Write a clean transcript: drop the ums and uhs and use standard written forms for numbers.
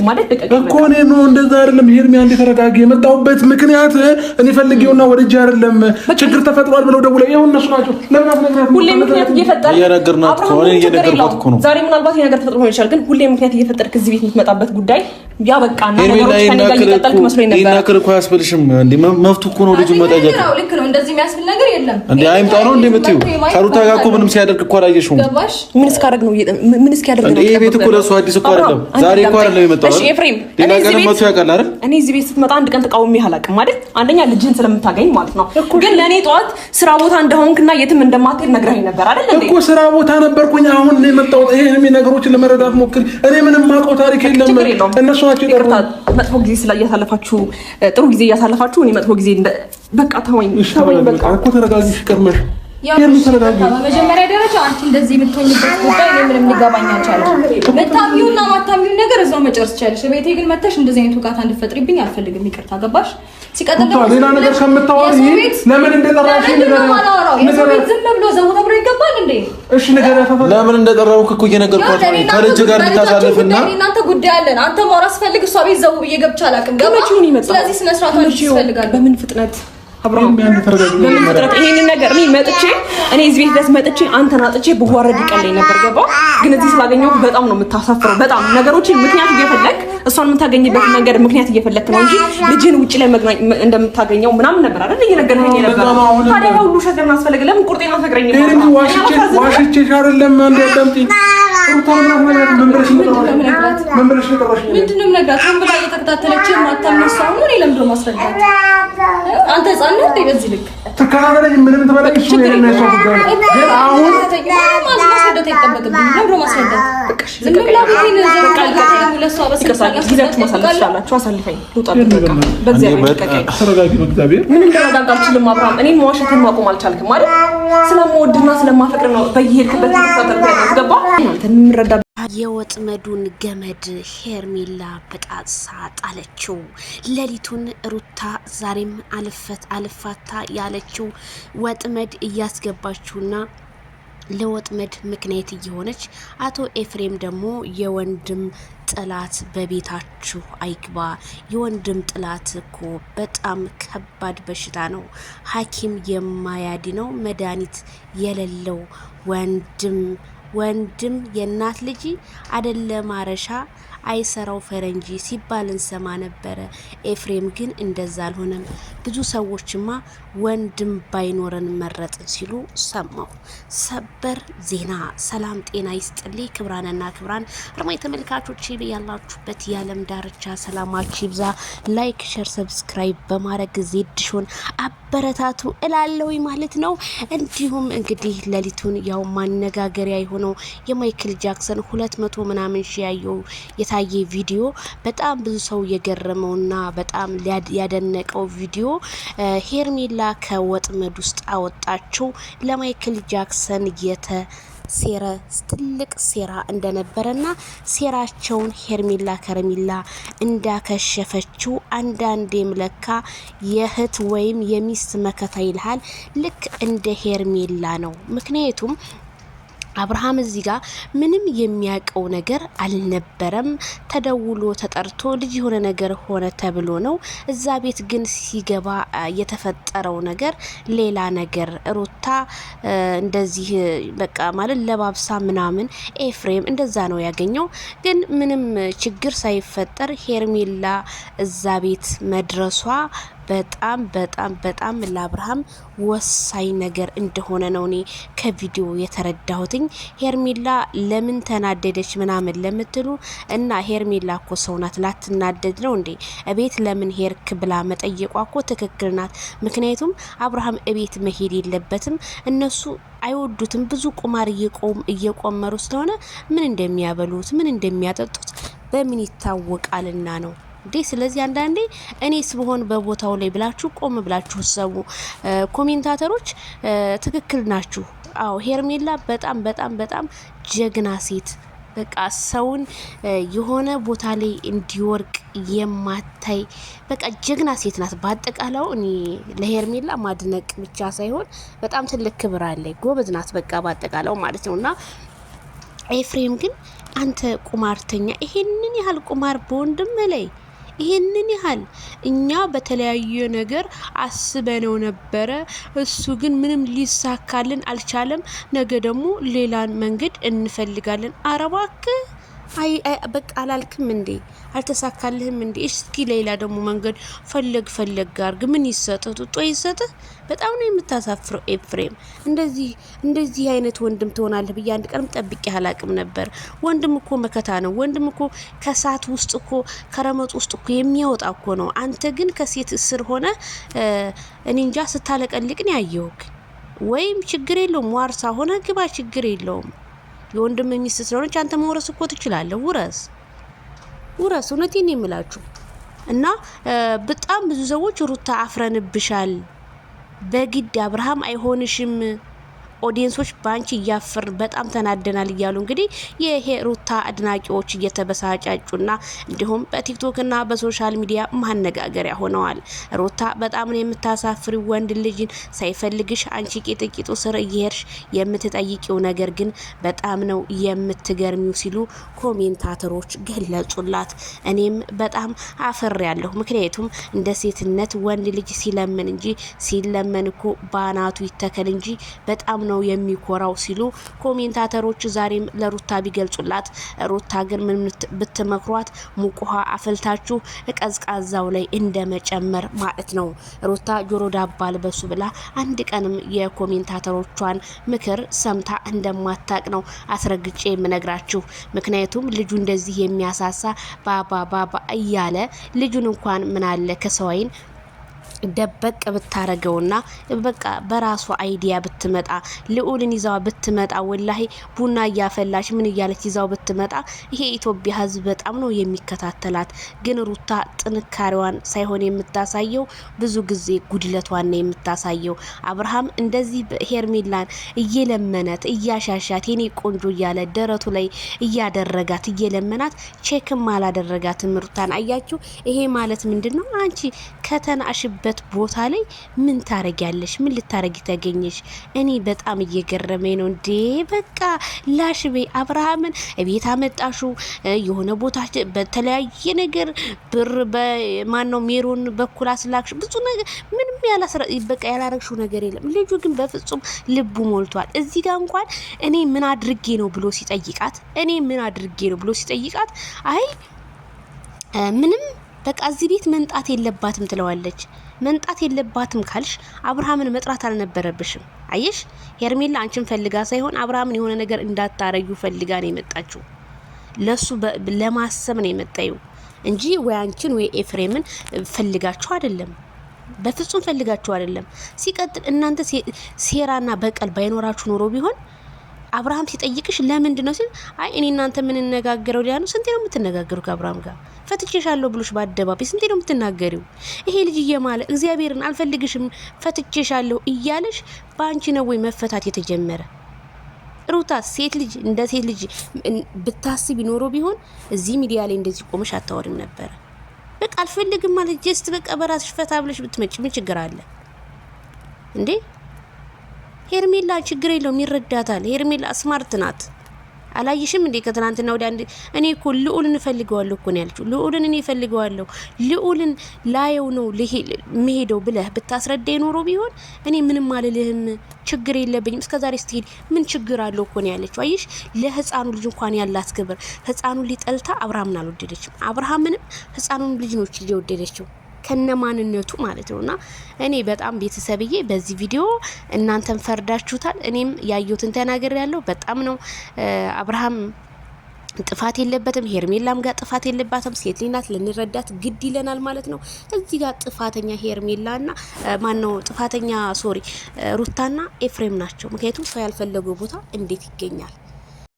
አላውቅም ማለት እኮ እኔ ነው እንደዛ አይደለም ሄርሚ አንዴ ተረጋጊ የመጣሁበት ምክንያት እኔ ፈልጌውና ወደጅ አይደለም ችግር ተፈጥሯል ብለው ደውለው ይሄው እነሱ ናቸው ለምን አትነግራት ሁሌ ምክንያት እየፈጠርክ እየነገርናት እኮ እኔ እየነገርኳት እኮ ነው ዛሬ ምናልባት ይሄ ነገር ተፈጥሮ ሆነ ይችላል ግን ሁሌ ምክንያት እየፈጠርክ እዚህ ቤት የምትመጣበት ጉዳይ ያበቃና ነገሮች ከኔ ጋር እየቀጠልክ መስሎኝ ነበር ይናከር እኮ ያስፈልሽም እንዴ መፍቱ እኮ ነው ልጅ መጣጃት ነው ልክ ነው እንደዚህ የሚያስብል ነገር የለም እንዴ አይምጣ ነው እንዴ የምትይው ከሩታ ጋር እኮ ምንም ሲያደርግ እኮ አላየሽውም ምን እስካደርግ ነው ምን እስኪያደርግ ነው ይሄ ቤት እኮ ለሱ አዲስ እኮ አይደለም ዛሬ እኮ አይደለም የመጣው እሺ ኤፍሬም ሌላ ቀን መጥቶ ያውቃል አይደል እኔ እዚህ ቤት ስትመጣ አንድ ቀን ተቃውሜ አላውቅም አይደል አንደኛ ልጅህን ስለምታገኝ ማለት ነው ግን ለኔ ጧት ስራ ቦታ እንደሆንክና የትም እንደማትሄድ ነግረኸኝ ነበር አይደል እንዴ እኮ ስራ ቦታ ነበርኩኝ አሁን እኔ መጣው ይሄን ነገሮችን ለመረዳት ሞክር እኔ ምንም ማውቀው ታሪክ የለም እነሱ ናቸው ይቀርታል መጥፎ ጊዜ ስላያሳለፋችሁ ጥሩ ጊዜ እያሳለፋችሁ እኔ መጥፎ ጊዜ በቃ ተወኝ በቃ እኮ ተረጋጊ ፍቅርመሽ በመጀመሪያ ደረጃ አንቺ እንደዚህ የምትሆኝበት ጉዳይ እኔ ምንም ሊገባኝ አልቻለም መታሚውና ማታሚው ነገር እዛው መጨረስ ይቻላልሽ ቤቴ ግን መተሽ እንደዚህ አይነት ወቃታ እንድትፈጥሪብኝ አልፈልግም ይቅርታ ገባሽ ሲቀጥል ደግሞ ሌላ ነገር ከምታወሪ ለምን እንደጠራሽ ነገር ዝም ብሎ ዘው ተብሎ ይገባል እንዴ እሺ ነገር ያፈፋ ለምን እንደጠራው እኮ እየነገርኳት ነው ከልጅ ጋር ልታሳልፍና እናንተ ጉዳይ አለን አንተ ማውራት ፈልግ እሷ ቤት ዘው ብዬ ገብቻ አላውቅም ገባሽ ስለዚህ ስነ ስርዓት ይፈልጋል በምን ፍጥነት አብራም ያን ተረጋግጦ ይሄን ነገር እኔ መጥቼ እኔ እዚህ ቤት ድረስ መጥቼ አንተን አጥቼ ብዋረድ ይቀለኝ ነበር ገባው ግን እዚህ ስላገኘው በጣም ነው የምታሳፍረው በጣም ነገሮችን ምክንያት እየፈለክ እሷን የምታገኝበት ነገር ምክንያት እየፈለክ ነው እንጂ ልጅን ውጪ ላይ መግናኝ እንደምታገኘው ምናምን ነበር አይደል እየነገርኩኝ ነበር ታዲያ ሁሉ ሸገር ማስፈልግ ለምን ቁርጤና ተገረኝ ነው ዋሽቼ አይደለም እንደምጥኝ ሩታና ማለት መንበረሽ ተቀራሽ ምንድነው ነገራት ምን ብላ እየተከታተለች ማታምነሳው ነው እኔ ለምንድነው ማስረዳት አንተ ጻነ እንዴ በዚህ ልክ ተከራከረኝ ምንም ተበላሽ ነው የሚያሳው ጉዳይ ግን አሁን ማስረዳት አይጠበቅብኝ ለምንድነው ማስረዳት ዝም ብላ ቢቴን ዘርቃልከኝ ለሷ በስከሳለ ጊዜያችሁ ማሳለፋችሁ አሳልፈኝ ልውጣልኝ በቃ በእግዚአብሔር በቃ ተረጋጊ በእግዚአብሔር ምን እንደረጋጋ አልችልም አብርሃም እኔ መዋሸትን ማቆም አልቻልክም ማለት ስለምወድና ስለማፈቅር ነው በየሄድክበት ተፈጠርኩ ያስገባ አንተ ምረዳ የወጥመዱን ገመድ ሄርሜላ በጣሳ ጣለችው ሌሊቱን ሩታ ዛሬም አልፋታ ያለችው ወጥመድ እያስገባችውና ለወጥመድ ምክንያት እየሆነች አቶ ኤፍሬም ደግሞ የወንድም ጥላት በቤታችሁ አይግባ የወንድም ጥላት እኮ በጣም ከባድ በሽታ ነው ሐኪም የማያድነው መድኃኒት የሌለው ወንድም የእናት ልጅ አይደለ ማረሻ አይሰራው ፈረንጂ ሲባል እንሰማ ነበረ ኤፍሬም ግን እንደዛ አልሆነም ብዙ ሰዎችማ ወንድም ባይኖረን መረጥ ሲሉ ሰማው ሰበር ዜና ሰላም ጤና ይስጥልኝ ክብራንና ክብራን አርማይ ተመልካቾች ያላችሁበት የዓለም ዳርቻ ሰላማችሁ ይብዛ ላይክ ሼር ሰብስክራይብ በማድረግ ዜድሾን አበረታቱ እላለሁ ማለት ነው እንዲሁም እንግዲህ ሌሊቱን ያው ማነጋገሪያ የሆነው የማይክል ጃክሰን 200 ምናምን ሺህ ያየው የታየ ቪዲዮ በጣም ብዙ ሰው የገረመውና በጣም ያደነቀው ቪዲዮ ሄርሜላ ከወጥመድ ውስጥ አወጣችው ለማይክል ጃክሰን ሴራ ትልቅ ሴራ እንደነበረና ሴራቸውን ሄርሜላ ከረሜላ እንዳከሸፈችው አንዳንዴ ምለካ የህት ወይም የሚስት መከታ ይልሃል ልክ እንደ ሄርሜላ ነው ምክንያቱም አብርሃም እዚህ ጋር ምንም የሚያቀው ነገር አልነበረም ተደውሎ ተጠርቶ ልጅ የሆነ ነገር ሆነ ተብሎ ነው እዛ ቤት ግን ሲገባ የተፈጠረው ነገር ሌላ ነገር ሩታ እንደዚህ በቃ ማለት ለባብሳ ምናምን ኤፍሬም እንደዛ ነው ያገኘው ግን ምንም ችግር ሳይፈጠር ሄርሜላ እዛ ቤት መድረሷ በጣም ለአብርሃም ወሳኝ ነገር እንደሆነ ነው እኔ ከቪዲዮ የተረዳሁትኝ ሄርሜላ ለምን ተናደደች ምናምን ለምትሉ እና ሄርሜላ እኮ ሰው ናት ላትናደድ ነው እንዴ እቤት ለምን ሄርክ ብላ መጠየቋ እኮ ትክክል ናት ምክንያቱም አብርሃም እቤት መሄድ የለበትም እነሱ አይወዱትም ብዙ ቁማር እየቆመሩ ስለሆነ ምን እንደሚያበሉት ምን እንደሚያጠጡት በምን ይታወቃልና ነው እንዴ ስለዚህ አንዳንዴ እኔስ በሆን በቦታው ላይ ብላችሁ ቆም ብላችሁ ሰው ኮሜንታተሮች ትክክል ናችሁ አዎ ሄርሜላ በጣም ጀግና ሴት በቃ ሰውን የሆነ ቦታ ላይ እንዲወርቅ የማታይ በቃ ጀግና ሴት ናት ባጠቃላው እኔ ለሄርሜላ ማድነቅ ብቻ ሳይሆን በጣም ትልቅ ክብር አለ ጎበዝ ናት በቃ ባጠቃላው ማለት ነውና ኤፍሬም ግን አንተ ቁማርተኛ ይሄንን ያህል ቁማር በወንድም ላይ ይሄንን ያህል እኛ በተለያየ ነገር አስበነው ነበረ። እሱ ግን ምንም ሊሳካልን አልቻለም። ነገ ደግሞ ሌላን መንገድ እንፈልጋለን። አረባክ አይ በቃ አላልክም እንዴ? አልተሳካልህም እንዴ? እስኪ ሌላ ደግሞ መንገድ ፈለግ አርግ። ምን ይሰጥህ? ጡጦ ይሰጥህ? በጣም ነው የምታሳፍረው ኤፍሬም። እንደዚህ አይነት ወንድም ትሆናለህ ብዬ አንድ ቀንም ጠብቄ አላቅም ነበር። ወንድም እኮ መከታ ነው። ወንድም እኮ ከሳት ውስጥ እኮ ከረመጥ ውስጥ እኮ የሚያወጣ እኮ ነው። አንተ ግን ከሴት እስር ሆነ እኔ እንጃ ስታለቀልቅ ነው ያየሁክ። ወይም ችግር የለውም ዋርሳ ሆነ ግባ፣ ችግር የለውም። የወንድም ሚስት ስለሆነች አንተ መውረስ እኮ ትችላለህ። ውረስ እውነቴን ነው የምላችሁ። እና በጣም ብዙ ሰዎች ሩታ አፍረንብሻል፣ በግድ አብርሃም አይሆንሽም፣ ኦዲየንሶች ባንቺ እያፈር በጣም ተናደናል እያሉ እንግዲህ የሩታ አድናቂዎች እየተበሳጫጩና እንዲሁም በቲክቶክና በሶሻል ሚዲያ ማነጋገሪያ ሆነዋል። ሩታ በጣም ነው የምታሳፍሪ፣ ወንድ ልጅን ሳይፈልግሽ አንቺ ቂጥቂጡ ስር እየሄድሽ የምትጠይቂው ነገር ግን በጣም ነው የምትገርሚው ሲሉ ኮሜንታተሮች ገለጹላት። እኔም በጣም አፍሬያለሁ። ምክንያቱም እንደ ሴትነት ወንድ ልጅ ሲለምን እንጂ ሲለመን እኮ ባናቱ ይተከል እንጂ በጣም ነው የሚኮራው ሲሉ ኮሜንታተሮች ዛሬም ለሩታ ቢገልጹላት፣ ሩታ ግን ምን ብትመክሯት ሙቅ ውሃ አፈልታችሁ ቀዝቃዛው ላይ እንደመጨመር ማለት ነው። ሩታ ጆሮ ዳባ ልበሱ ብላ አንድ ቀንም የኮሜንታተሮቿን ምክር ሰምታ እንደማታቅ ነው አስረግጬ የምነግራችሁ። ምክንያቱም ልጁ እንደዚህ የሚያሳሳ ባባ እያለ ልጁን እንኳን ምን አለ ከሰው አይን ደበቅ ብታረገውና በቃ በራሷ አይዲያ ብትመጣ ልዑልን ይዛው ብትመጣ ወላሂ ቡና እያፈላች ምን እያለች ይዛው ብትመጣ ይሄ ኢትዮጵያ ሕዝብ በጣም ነው የሚከታተላት። ግን ሩታ ጥንካሬዋን ሳይሆን የምታሳየው ብዙ ጊዜ ጉድለቷን ነው የምታሳየው። አብርሃም እንደዚህ ሄርሜላን እየለመነት እያሻሻት የኔ ቆንጆ እያለ ደረቱ ላይ እያደረጋት እየለመናት ቼክም አላደረጋትም ሩታን። አያችሁ ይሄ ማለት ምንድነው? አንቺ ከተናሽበት ቦታ ላይ ምን ታረጊያለሽ? ምን ልታረጊ ተገኘሽ? እኔ በጣም እየገረመኝ ነው እንዴ። በቃ ላሽቤ አብርሃምን ቤት አመጣሹ የሆነ ቦታ በተለያየ ነገር ብር በማነው ሜሮን በኩል አስላክሽ ብዙ ነገር ምንም በቃ ያላረግሽው ነገር የለም። ልጁ ግን በፍጹም ልቡ ሞልቷል። እዚህ ጋር እንኳን እኔ ምን አድርጌ ነው ብሎ ሲጠይቃት አይ ምንም በቃ እዚህ ቤት መንጣት የለባትም ትለዋለች። መንጣት የለባትም ካልሽ አብርሃምን መጥራት አልነበረብሽም። አየሽ ሄርሜላ አንቺን ፈልጋ ሳይሆን አብርሃምን የሆነ ነገር እንዳታረዩ ፈልጋ ነው የመጣችው። ለሱ ለማሰብ ነው የመጣዩ እንጂ ወይ አንቺን ወይ ኤፍሬምን ፈልጋችሁ አይደለም። በፍጹም ፈልጋችሁ አይደለም። ሲቀጥል እናንተ ሴራና በቀል ባይኖራችሁ ኖሮ ቢሆን አብርሃም ሲጠይቅሽ ለምንድን ነው ሲል አይ እኔ እናንተ ምን እንነጋገረው ሊያ ነው። ስንቴ ነው የምትነጋገሩ ከአብርሃም ጋር? ፈትቼሻለሁ ብሎሽ በአደባባይ ስንቴ ነው የምትናገሪው? ይሄ ልጅ እየማለ እግዚአብሔርን አልፈልግሽም ፈትቼሻለሁ እያለሽ በአንቺ ነው ወይ መፈታት የተጀመረ? ሩታ ሴት ልጅ እንደ ሴት ልጅ ብታስብ ይኖሮ ቢሆን እዚህ ሚዲያ ላይ እንደዚህ ቆመሽ አታወሪም ነበር። በቃ አልፈልግም ማለት ጀስት በቃ በራስሽ ፈታ ብለሽ ብትመጪ ምን ችግር አለ እንዴ? ሄርሜላ ችግር የለውም ይረዳታል። ሄርሜላ ስማርት ናት። አላየሽም እንዴ ከትናንትና ወዲያ እኔ እኮ ልዑልን እፈልገዋለሁ እኮ ነው ያልኩት። ልዑልን እኔ እፈልገዋለሁ ልዑልን ላየው ነው መሄደው ብለህ ብታስረዳኝ ኖሮ ቢሆን እኔ ምንም አልልህም፣ ችግር የለብኝም። እስከዛሬ ስትሄድ ምን ችግር አለው እኮ ነው ያለችው። አይሽ ለህፃኑ ልጅ እንኳን ያላት ክብር ህፃኑን ሊጠልታ አብርሃምን አልወደደችም። አብርሃምንም ህፃኑን ልጅ ነው የወደደችው ከነማንነቱ ማለት ነውና እኔ በጣም ቤተሰብዬ በዚህ ቪዲዮ እናንተም ፈርዳችሁታል። እኔም ያየሁትን ተናገር ያለው በጣም ነው። አብርሃም ጥፋት የለበትም፣ ሄርሜላም ጋር ጥፋት የለባትም። ሴት ልናት ልንረዳት ግድ ይለናል ማለት ነው። እዚህ ጋር ጥፋተኛ ሄርሜላና ማነው ጥፋተኛ ሩታና ኤፍሬም ናቸው። ምክንያቱም ሰው ያልፈለገው ቦታ እንዴት ይገኛል?